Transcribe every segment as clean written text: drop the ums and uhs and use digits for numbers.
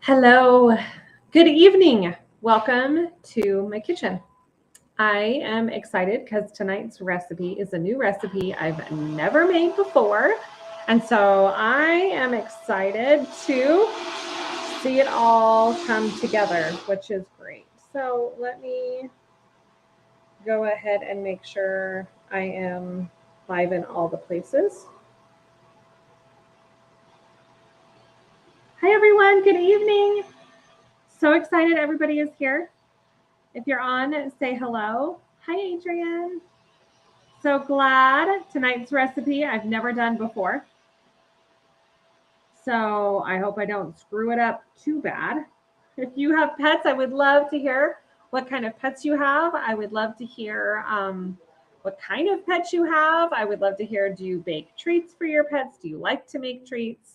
Hello, good evening. Welcome to my kitchen. I am excited because tonight's recipe is a new recipe I've never made before. And so I am excited to see it all come together, which is great. So let me go ahead and make sure I am live in all the places. Hi, everyone. Good evening. So excited everybody is here. If you're on, say hello. Hi, Adrian. So glad. Tonight's recipe I've never done before. So I hope I don't screw it up too bad. If you have pets, I would love to hear what kind of pets you have. I would love to hear what kind of pets you have. I would love to hear, do you bake treats for your pets? Do you like to make treats?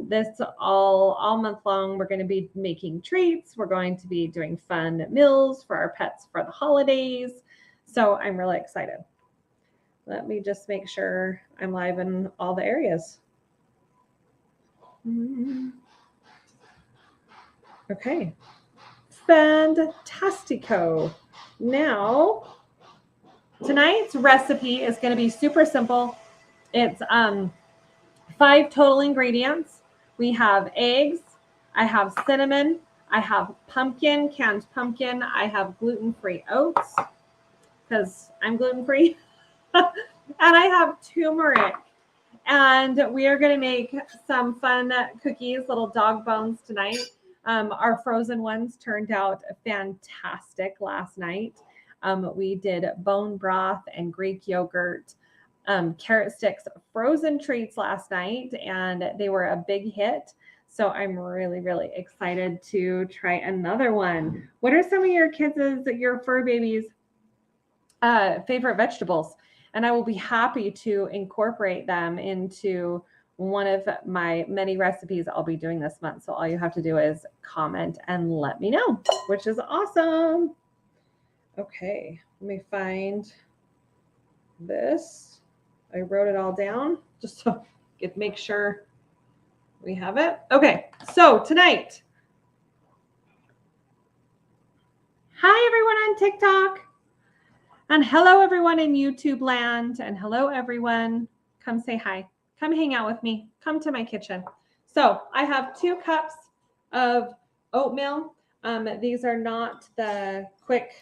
This all month long, we're going to be making treats. We're going to be doing fun meals for our pets for the holidays. So I'm really excited. Let me just make sure I'm live in all the areas. Okay. Fantastico. Now, tonight's recipe is going to be super simple. It's 5 total ingredients. We have eggs, I have cinnamon, I have pumpkin, canned pumpkin, I have gluten-free oats because I'm gluten-free, and I have turmeric. And we are going to make some fun cookies, little dog bones tonight. Our frozen ones turned out fantastic last night. We did bone broth and Greek yogurt, carrot sticks, frozen treats last night, and they were a big hit. So I'm really, really excited to try another one. What are some of your your fur babies' favorite vegetables? And I will be happy to incorporate them into one of my many recipes I'll be doing this month. So all you have to do is comment and let me know, which is awesome. Okay, let me find this. I wrote it all down just so I could make sure we have it. Okay, so tonight. Hi, everyone on TikTok. And hello, everyone in YouTube land. And hello, everyone. Come say hi. Come hang out with me. Come to my kitchen. So I have 2 cups of oatmeal. These are not the quick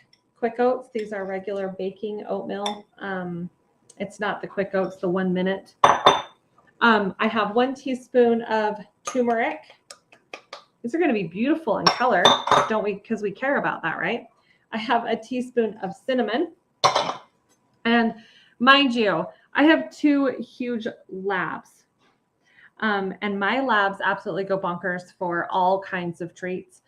oats. These are regular baking oatmeal. It's not the quick oats, the 1 minute. I have 1 teaspoon of turmeric. These are going to be beautiful in color, don't we? Because we care about that, right? I have a teaspoon of cinnamon. And mind you, I have 2 huge labs. And my labs absolutely go bonkers for all kinds of treats.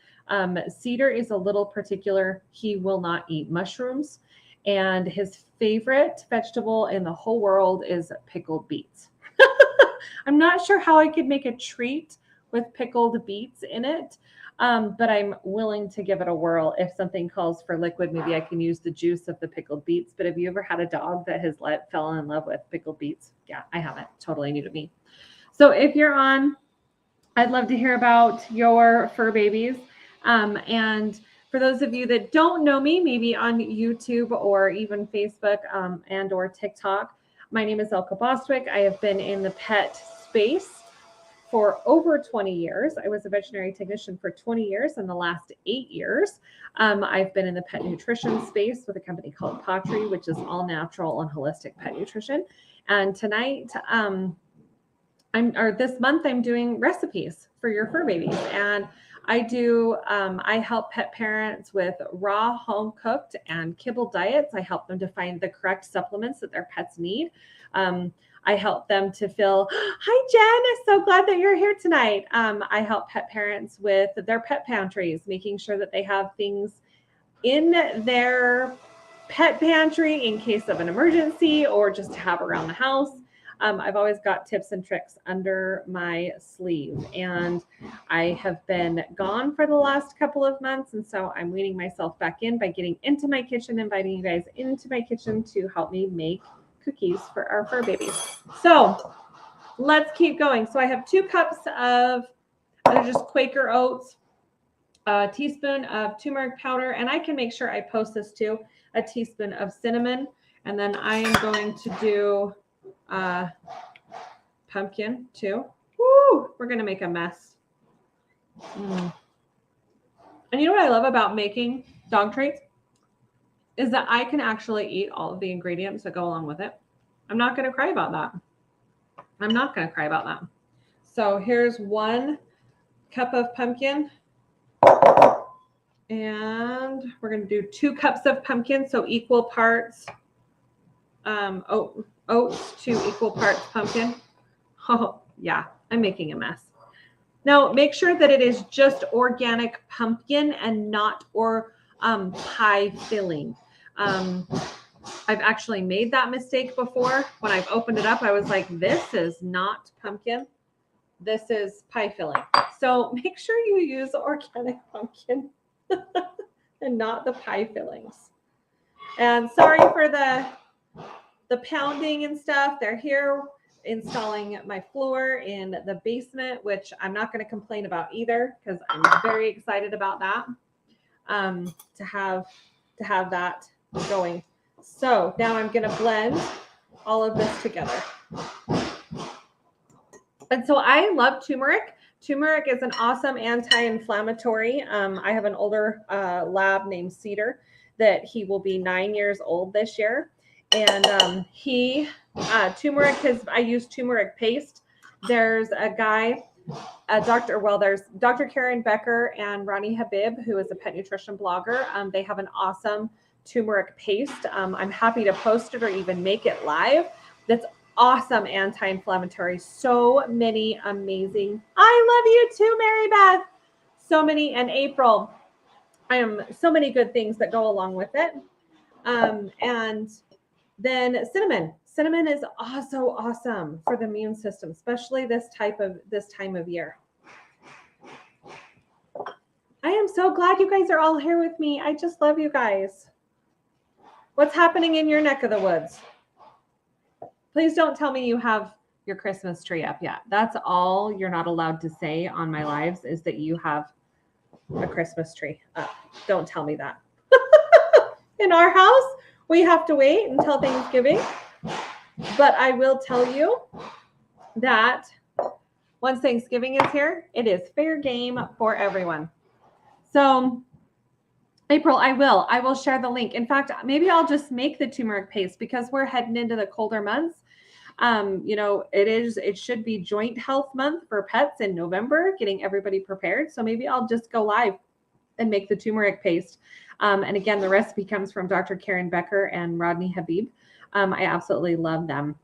Cedar is a little particular. He will not eat mushrooms. And his favorite vegetable in the whole world is pickled beets. I'm not sure how I could make a treat with pickled beets in it. But I'm willing to give it a whirl. If something calls for liquid, maybe I can use the juice of the pickled beets. But have you ever had a dog that has fell in love with pickled beets? Yeah, I haven't. Totally new to me. So if you're on, I'd love to hear about your fur babies. And for those of you that don't know me, maybe on YouTube or even Facebook and or TikTok, my name is Elka Bostwick. I have been in the pet space for over 20 years. I was a veterinary technician for 20 years, and the last 8 years, I've been in the pet nutrition space with a company called Pottery, which is all natural and holistic pet nutrition. And tonight, this month, I'm doing recipes for your fur babies. And I help pet parents with raw, home cooked and kibble diets. I help them to find the correct supplements that their pets need. I help them to feel, hi, Jen, I'm so glad that you're here tonight. I help pet parents with their pet pantries, making sure that they have things in their pet pantry in case of an emergency or just to have around the house. I've always got tips and tricks under my sleeve, and I have been gone for the last couple of months. And so I'm weaning myself back in by getting into my kitchen, inviting you guys into my kitchen to help me make cookies for our fur babies. So let's keep going. So I have 2 cups of They're just Quaker oats, a teaspoon of turmeric powder, and I can make sure I post this too, a teaspoon of cinnamon. And then I am going to do pumpkin too. Woo! We're going to make a mess. And you know what I love about making dog treats? Is that I can actually eat all of the ingredients that go along with it. I'm not going to cry about that. I'm not going to cry about that. So here's 1 cup of pumpkin. And we're going to do 2 cups of pumpkin. So equal parts oats to equal parts pumpkin. Oh, yeah, I'm making a mess. Now, make sure that it is just organic pumpkin and not pie filling. I've actually made that mistake before. When I've opened it up, I was like, this is not pumpkin. This is pie filling. So make sure you use organic pumpkin and not the pie fillings. And sorry for the pounding and stuff. They're here installing my floor in the basement, which I'm not going to complain about either because I'm very excited about that, to have that going. So now I'm going to blend all of this together. And so I love turmeric. Turmeric is an awesome anti-inflammatory. I have an older lab named Cedar that he will be 9 years old this year. And turmeric I use turmeric paste. There's a guy, there's Dr. Karen Becker and Ronnie Habib, who is a pet nutrition blogger. They have an awesome turmeric paste. I'm happy to post it or even make it live. That's awesome anti-inflammatory. So many amazing. I love you too, Mary Beth. So many, and April. So many good things that go along with it. And then cinnamon. Cinnamon is also awesome for the immune system, especially this time of year. I am so glad you guys are all here with me. I just love you guys. What's happening in your neck of the woods? Please don't tell me you have your Christmas tree up yet. That's all you're not allowed to say on my lives is that you have a Christmas tree up. Don't tell me that. In our house, we have to wait until Thanksgiving. But I will tell you that once Thanksgiving is here, it is fair game for everyone. So April, I will share the link. In fact, maybe I'll just make the turmeric paste because we're heading into the colder months. It should be joint health month for pets in November, getting everybody prepared. So maybe I'll just go live and make the turmeric paste. And again, the recipe comes from Dr. Karen Becker and Rodney Habib. I absolutely love them.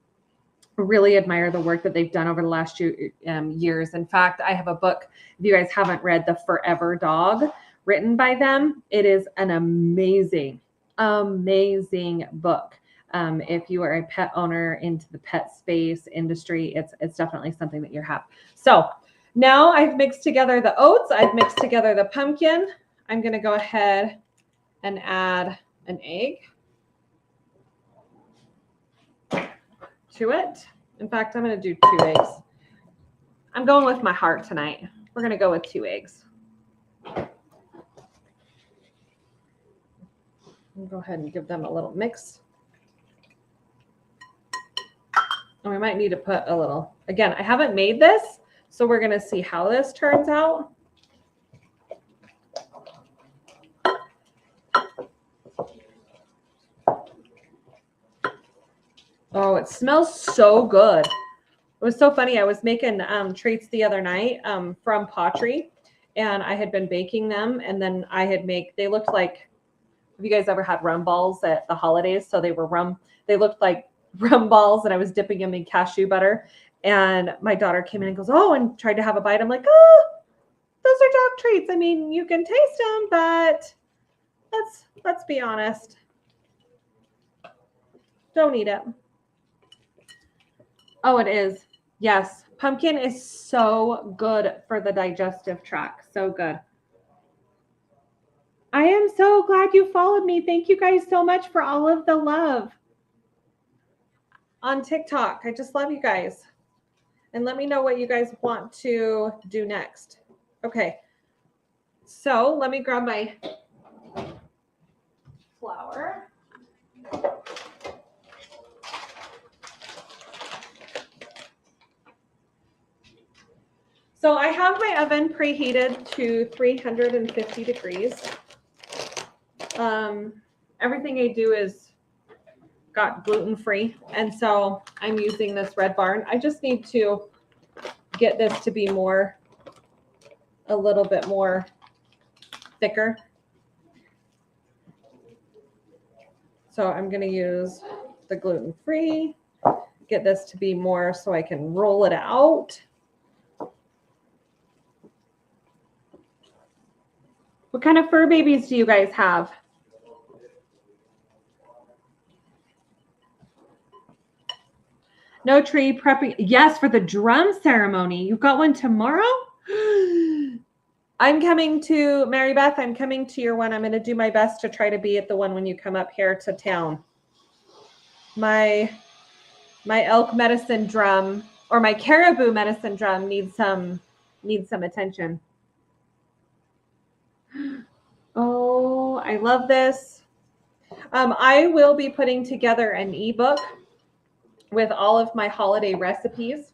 Really admire the work that they've done over the last years. In fact, I have a book, if you guys haven't read The Forever Dog, written by them. It is an amazing, amazing book. If you are a pet owner into the pet space industry, it's definitely something that you have. So now I've mixed together the oats. I've mixed together the pumpkin. I'm going to go ahead and add an egg to it. In fact, I'm going to do 2 eggs. I'm going with my heart tonight. We're going to go with 2 eggs. I'll go ahead and give them a little mix. And we might need to put a little, again, I haven't made this, so we're going to see how this turns out. Oh, it smells so good. It was so funny. I was making treats the other night from pottery, and I had been baking them, and then they looked like, have you guys ever had rum balls at the holidays? So they looked like rum balls, and I was dipping them in cashew butter. And my daughter came in and goes, oh, and tried to have a bite. I'm like, oh, those are dog treats. I mean, you can taste them, but let's be honest. Don't eat it. Oh, it is. Yes. Pumpkin is so good for the digestive tract. So good. I am so glad you followed me. Thank you guys so much for all of the love on TikTok. I just love you guys. And let me know what you guys want to do next. Okay. So let me grab my flour. So I have my oven preheated to 350 degrees. Everything I do is got gluten-free, and so I'm using this Red Barn. I just need to get this to be a little bit more thicker. So I'm going to use the gluten-free, get this to be more so I can roll it out. What kind of fur babies do you guys have? No tree prepping. Yes, for the drum ceremony. You've got one tomorrow? I'm coming to, Mary Beth, I'm coming to your one. I'm going to do my best to try to be at the one when you come up here to town. My elk medicine drum or my caribou medicine drum needs some attention. Oh, I love this. I will be putting together an ebook with all of my holiday recipes.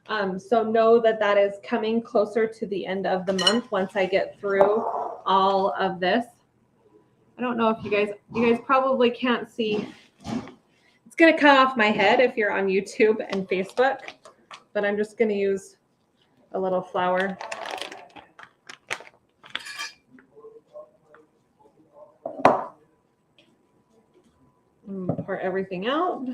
So know that is coming closer to the end of the month once I get through all of this. I don't know if you guys probably can't see. It's going to cut off my head if you're on YouTube and Facebook, but I'm just going to use a little flour. Pour everything out.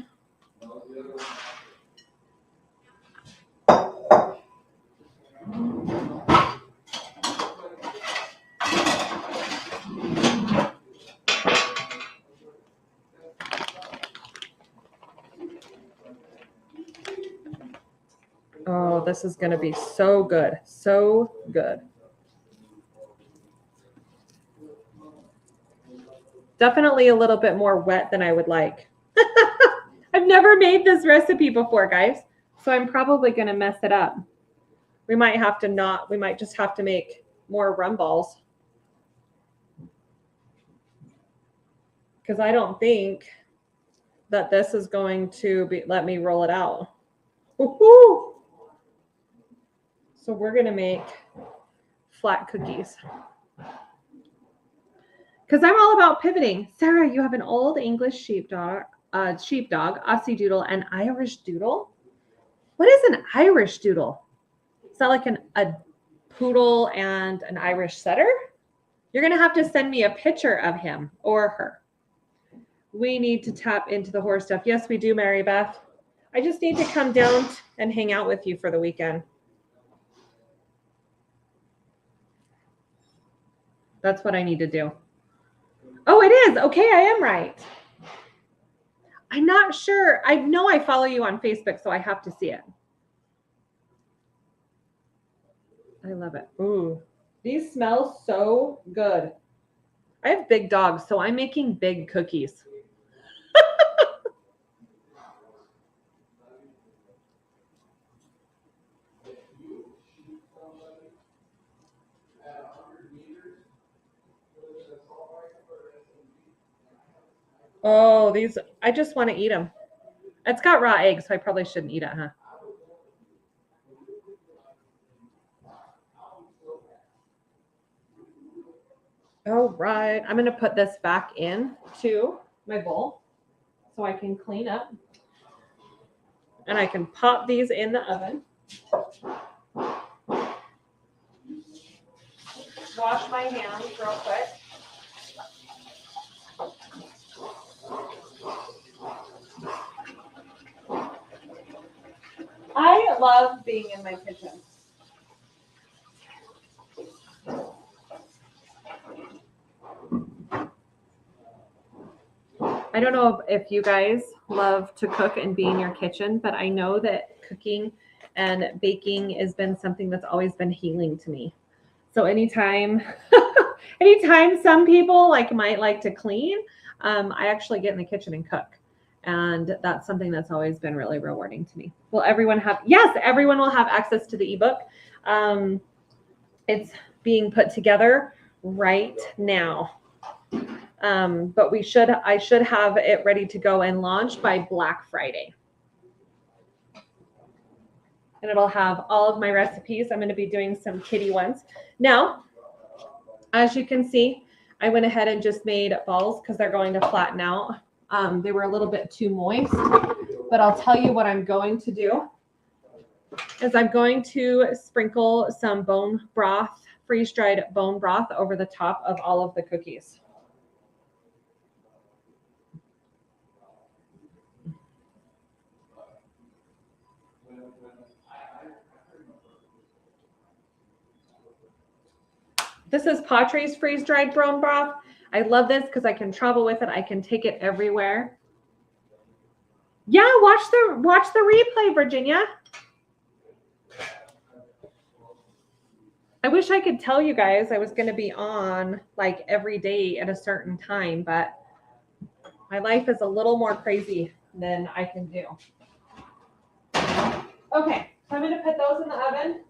Oh, this is going to be so good. So good. Definitely a little bit more wet than I would like. I've never made this recipe before, guys, so I'm probably going to mess it up. We might just have to make more rum balls. Because I don't think that this is going to let me roll it out. Woo-hoo! So we're going to make flat cookies. Because I'm all about pivoting. Sarah, you have an old English sheepdog, Aussie Doodle, and Irish Doodle. What is an Irish Doodle? Is that like a poodle and an Irish setter? You're going to have to send me a picture of him or her. We need to tap into the horse stuff. Yes, we do, Mary Beth. I just need to come down and hang out with you for the weekend. That's what I need to do. Oh, it is. Okay, I am right. I'm not sure. I know I follow you on Facebook, so I have to see it. I love it. Ooh, these smell so good. I have big dogs, so I'm making big cookies. Oh, these, I just want to eat them. It's got raw eggs, so I probably shouldn't eat it, huh? All right, I'm going to put this back into my bowl so I can clean up. And I can pop these in the oven. Wash my hands real quick. I love being in my kitchen. I don't know if you guys love to cook and be in your kitchen, but I know that cooking and baking has been something that's always been healing to me. So anytime some people might like to clean, I actually get in the kitchen and cook. And that's something that's always been really rewarding to me. Will everyone have, yes, everyone will have access to the ebook. It's being put together right now. But I should have it ready to go and launch by Black Friday. And it'll have all of my recipes. I'm going to be doing some kitty ones. Now, as you can see, I went ahead and just made balls because they're going to flatten out. They were a little bit too moist, but I'll tell you what I'm going to do is I'm going to sprinkle some bone broth, freeze-dried bone broth over the top of all of the cookies. This is Patry's freeze-dried bone broth. I love this because I can travel with it. I can take it everywhere. Yeah, watch the replay, Virginia. I wish I could tell you guys I was going to be on like every day at a certain time, but my life is a little more crazy than I can do. Okay, so I'm going to put those in the oven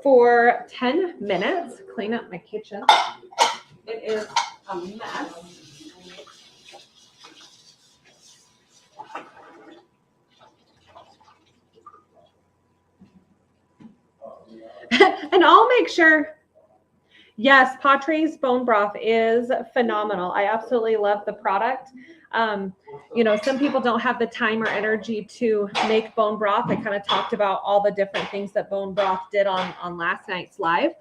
for 10 minutes. Clean up my kitchen. It is a mess. And I'll make sure. Yes, Patry's bone broth is phenomenal. I absolutely love the product. You know, some people don't have the time or energy to make bone broth. I kind of talked about all the different things that bone broth did on last night's live.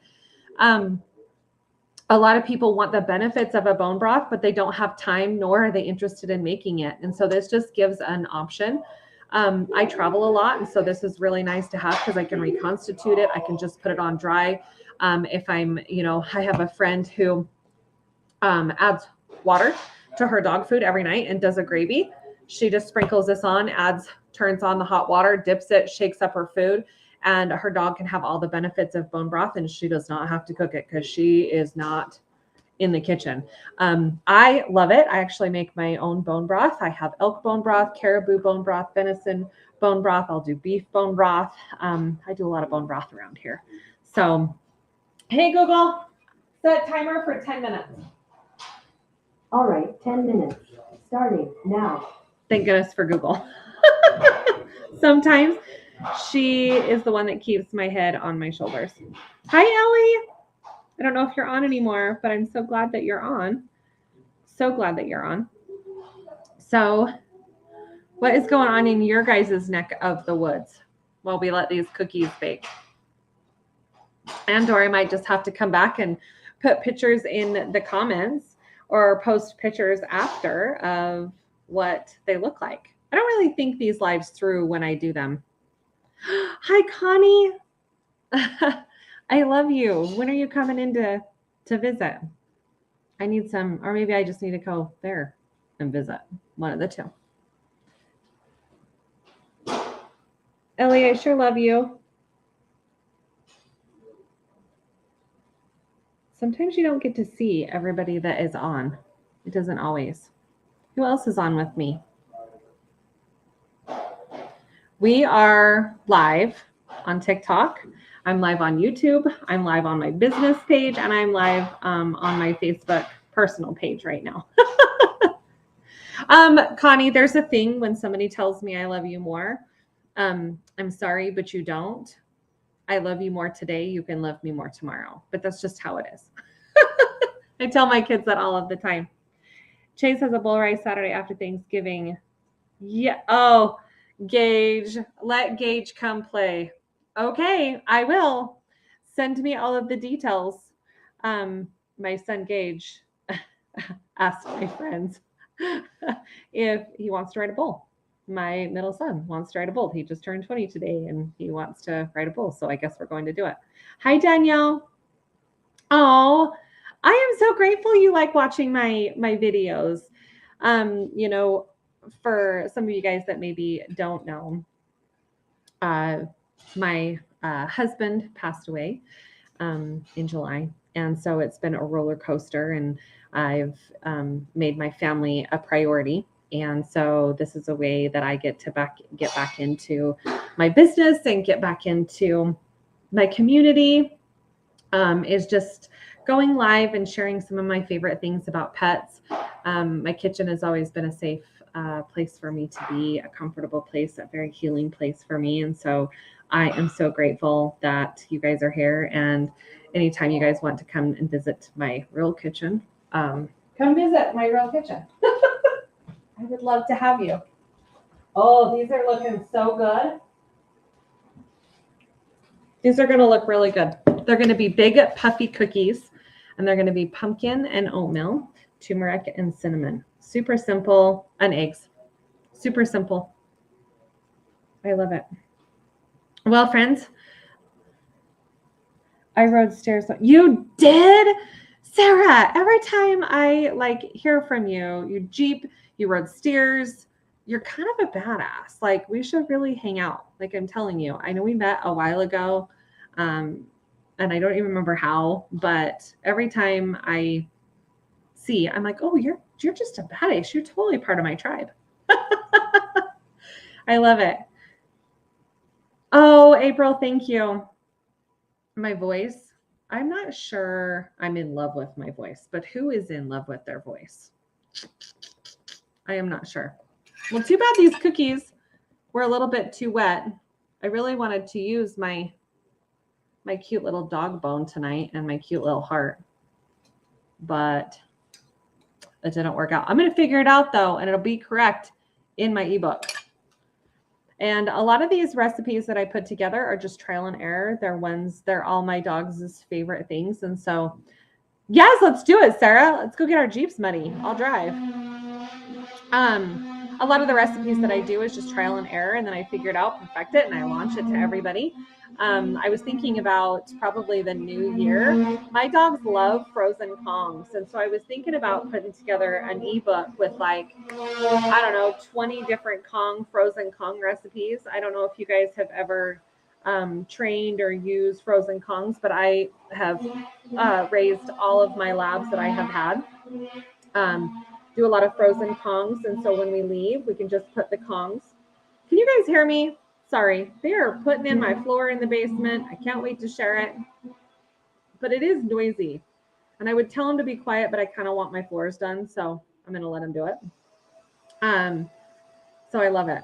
A lot of people want the benefits of a bone broth, but they don't have time, nor are they interested in making it. And so this just gives an option. I travel a lot, and so this is really nice to have because I can reconstitute it. I can just put it on dry. If I'm, you know, I have a friend who adds water to her dog food every night and does a gravy. She just sprinkles this on, turns on the hot water, dips it, shakes up her food, and her dog can have all the benefits of bone broth, and she does not have to cook it because she is not in the kitchen. I love it. I actually make my own bone broth. I have elk bone broth, caribou bone broth, venison bone broth. I'll do beef bone broth. I do a lot of bone broth around here. So, hey, Google, set timer for 10 minutes. All right, 10 minutes. Starting now. Thank goodness for Google. Sometimes she is the one that keeps my head on my shoulders. Hi, Ellie. I don't know if you're on anymore, but I'm so glad that you're on. So glad that you're on. So what is going on in your guys' neck of the woods while we let these cookies bake? And Dory might just have to come back and put pictures in the comments or post pictures after of what they look like. I don't really think these lives through when I do them. Hi, Connie. I love you. When are you coming in to visit? I need some, or maybe I just need to go there and visit. One of the two. Ellie, I sure love you. Sometimes you don't get to see everybody that is on. It doesn't always. Who else is on with me? We are live on TikTok. I'm live on YouTube. I'm live on my business page, and I'm live on my Facebook personal page right now. Connie, there's a thing when somebody tells me I love you more. I'm sorry, but you don't. I love you more today. You can love me more tomorrow. But that's just how it is. I tell my kids that all of the time. Chase has a bull rice Saturday after Thanksgiving. Yeah. Oh, Gage. Let Gage come play. Okay, I will. Send me all of the details. My son Gage asked my friends if he wants to ride a bull. My middle son wants to ride a bull. He just turned 20 today and he wants to ride a bull. So I guess we're going to do it. Hi, Danielle. Oh, I am so grateful you like watching my videos. You know, for some of you guys that maybe don't know, my husband passed away in July. And so it's been a roller coaster, and I've made my family a priority. And so this is a way that I get to get back into my business and get back into my community is just going live and sharing some of my favorite things about pets. My kitchen has always been a safe place for me to be, a comfortable place, a very healing place for me. And so I am so grateful that you guys are here. And anytime you guys want to come and visit my real kitchen, come visit my real kitchen. I would love to have you. Oh, these are looking so good. These are going to look really good. They're going to be big, puffy cookies, and they're going to be pumpkin and oatmeal, turmeric and cinnamon. Super simple, and eggs. Super simple. I love it. Well, friends, I rode stairs. You did? Sarah, every time I hear from you, you Jeep, you rode stairs. You're kind of a badass. Like, we should really hang out. Like, I'm telling you, I know we met a while ago, and I don't even remember how, but every time I see, I'm like, oh, you're just a badass. You're totally part of my tribe. I love it. Oh, April, thank you. My voice. I'm not sure I'm in love with my voice, but who is in love with their voice? I am not sure. Well, too bad these cookies were a little bit too wet. I really wanted to use my cute little dog bone tonight and my cute little heart, but it didn't work out. I'm going to figure it out though, and it'll be correct in my ebook. And a lot of these recipes that I put together are just trial and error. They're all my dogs' favorite things. And so, yes, let's do it, Sarah. Let's go get our Jeeps muddy. I'll drive. A lot of the recipes that I do is just trial and error, and then I figure it out, perfect it, and I launch it to everybody. I was thinking about probably the new year. My dogs love frozen Kongs, and so I was thinking about putting together an ebook with 20 different frozen Kong recipes. I don't know if you guys have ever trained or used frozen Kongs, but I have raised all of my labs that I have had. Do a lot of frozen Kongs, and so when we leave, we can just put the Kongs. Can you guys hear me? Sorry, they are putting in my floor in the basement. I can't wait to share it, but it is noisy, and I would tell them to be quiet, but I kind of want my floors done, so I'm going to let them do it. So I love it.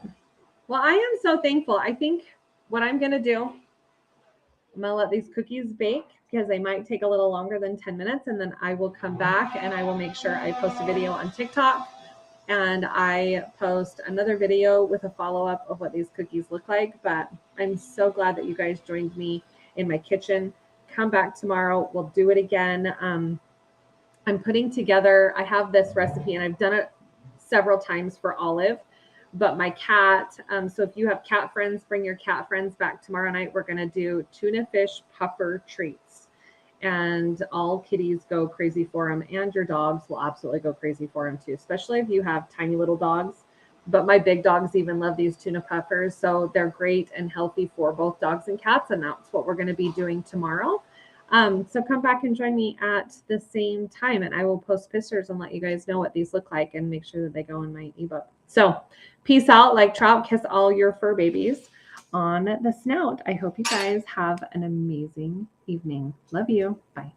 Well, I am so thankful. I think what I'm going to do, I'm going to let these cookies bake because they might take a little longer than 10 minutes. And then I will come back and I will make sure I post a video on TikTok, and I post another video with a follow-up of what these cookies look like. But I'm so glad that you guys joined me in my kitchen. Come back tomorrow. We'll do it again. I'm putting together, I have this recipe and I've done it several times for Olive, but my cat, so if you have cat friends, bring your cat friends back tomorrow night. We're going to do tuna fish puffer treats, and all kitties go crazy for them, and your dogs will absolutely go crazy for them too, especially if you have tiny little dogs. But my big dogs even love these tuna puffers, so they're great and healthy for both dogs and cats, and that's what we're going to be doing tomorrow. So come back and join me at the same time, and I will post pictures and let you guys know what these look like and make sure that they go in my ebook. So peace out, like trout, kiss all your fur babies on the snout. I hope you guys have an amazing evening. Love you. Bye.